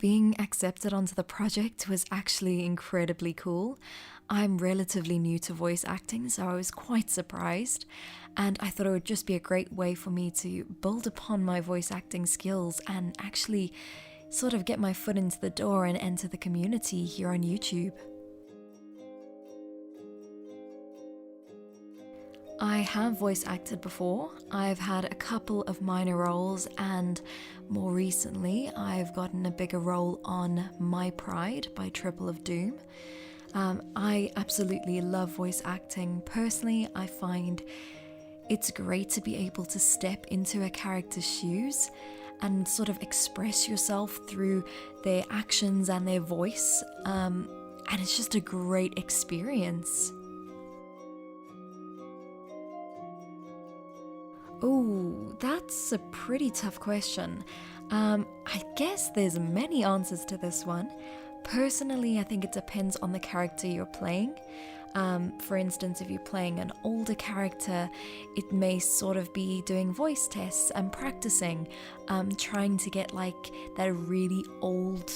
Being accepted onto the project was actually incredibly cool. I'm relatively new to voice acting, so I was quite surprised, and I thought it would just be a great way for me to build upon my voice acting skills and actually sort of get my foot into the door and enter the community here on YouTube. I have voice acted before. I've had a couple of minor roles, and more recently I've gotten a bigger role on My Pride by Triple of Doom. I absolutely love voice acting. Personally, I find it's great to be able to step into a character's shoes and sort of express yourself through their actions and their voice, and it's just a great experience. Oh, that's a pretty tough question. I guess there's many answers to this one. Personally, I think it depends on the character you're playing. For instance, if you're playing an older character, it may sort of be doing voice tests and practicing, trying to get like that really old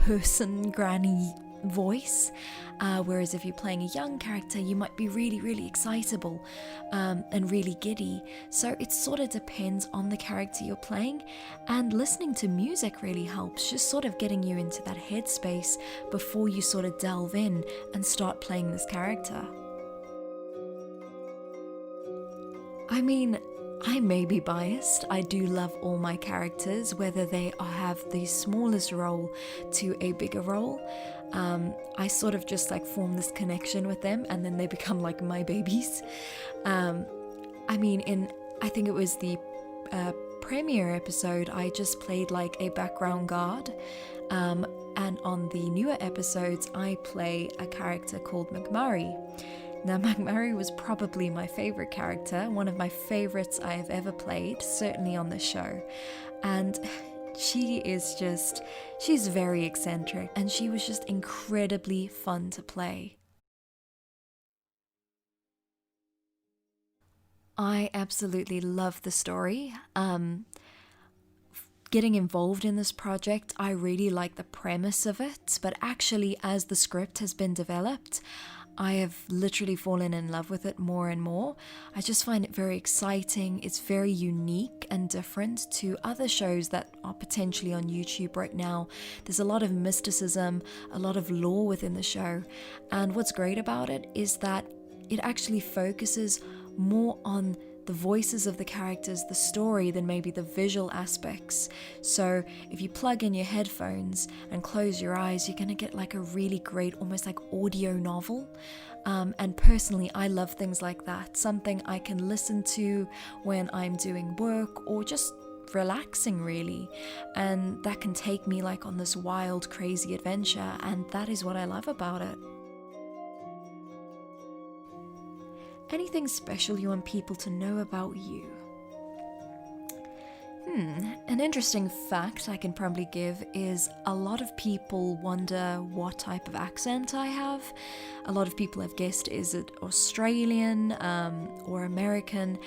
person granny voice, whereas if you're playing a young character, you might be really excitable and really giddy. So it sort of depends on the character you're playing, and listening to music really helps, just sort of getting you into that headspace before you sort of delve in and start playing this character. I mean, I may be biased. I do love all my characters, whether they have the smallest role to a bigger role. I sort of just like form this connection with them, and then they become like my babies. I mean, I think it was the premiere episode, I just played like a background guard. And on the newer episodes, I play a character called McMurray. Now, McMurray was probably my favorite character, one of my favorites I have ever played, certainly on the show. And she's very eccentric, and she was just incredibly fun to play. I absolutely love the story. Getting involved in this project, I really like the premise of it, but actually as the script has been developed, I have literally fallen in love with it more and more. I just find it very exciting. It's very unique and different to other shows that are potentially on YouTube right now. There's a lot of mysticism, a lot of lore within the show. And what's great about it is that it actually focuses more on the voices of the characters, the story, than maybe the visual aspects. So if you plug in your headphones and close your eyes, you're going to get like a really great, almost like audio novel. And personally, I love things like that. Something I can listen to when I'm doing work or just relaxing, really. And that can take me like on this wild, crazy adventure. And that is what I love about it. Anything special you want people to know about you? An interesting fact I can probably give is a lot of people wonder what type of accent I have. A lot of people have guessed, is it Australian or American?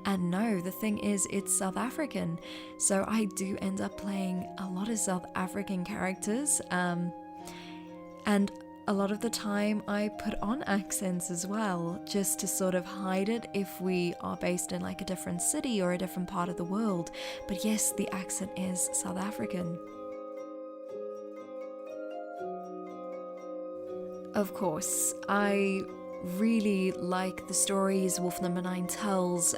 And no, the thing is, it's South African. So I do end up playing a lot of South African characters. And a lot of the time I put on accents as well, just to sort of hide it if we are based in like a different city or a different part of the world. But yes, the accent is South African. Of course, I really like the stories Wolf Number 9 tells.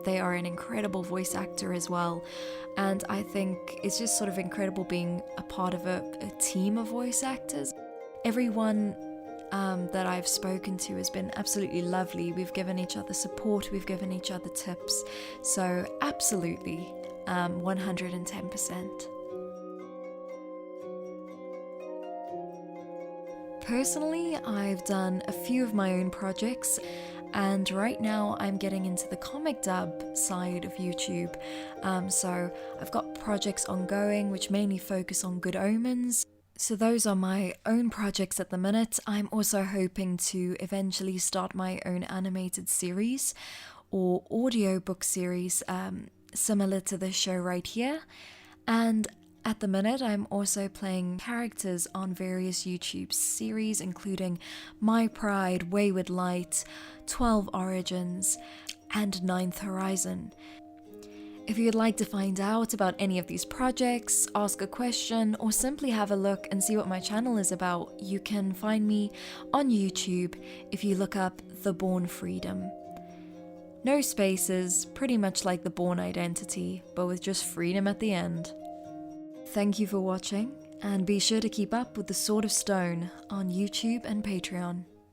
They are an incredible voice actor as well. And I think it's just sort of incredible being a part of a team of voice actors. Everyone that I've spoken to has been absolutely lovely. We've given each other support, we've given each other tips. So absolutely, 110%. Personally, I've done a few of my own projects, and right now I'm getting into the comic dub side of YouTube. So I've got projects ongoing which mainly focus on Good Omens. So those are my own projects at the minute. I'm also hoping to eventually start my own animated series or audiobook series similar to this show right here. And At the minute, I'm also playing characters on various YouTube series, including My Pride, Wayward Light, 12 Origins, and Ninth Horizon. If you'd like to find out about any of these projects, ask a question, or simply have a look and see what my channel is about, you can find me on YouTube if you look up TheBourneFreedom. No spaces, pretty much like the Bourne identity, but with just freedom at the end. Thank you for watching, and be sure to keep up with the Sword of Stone on YouTube and Patreon.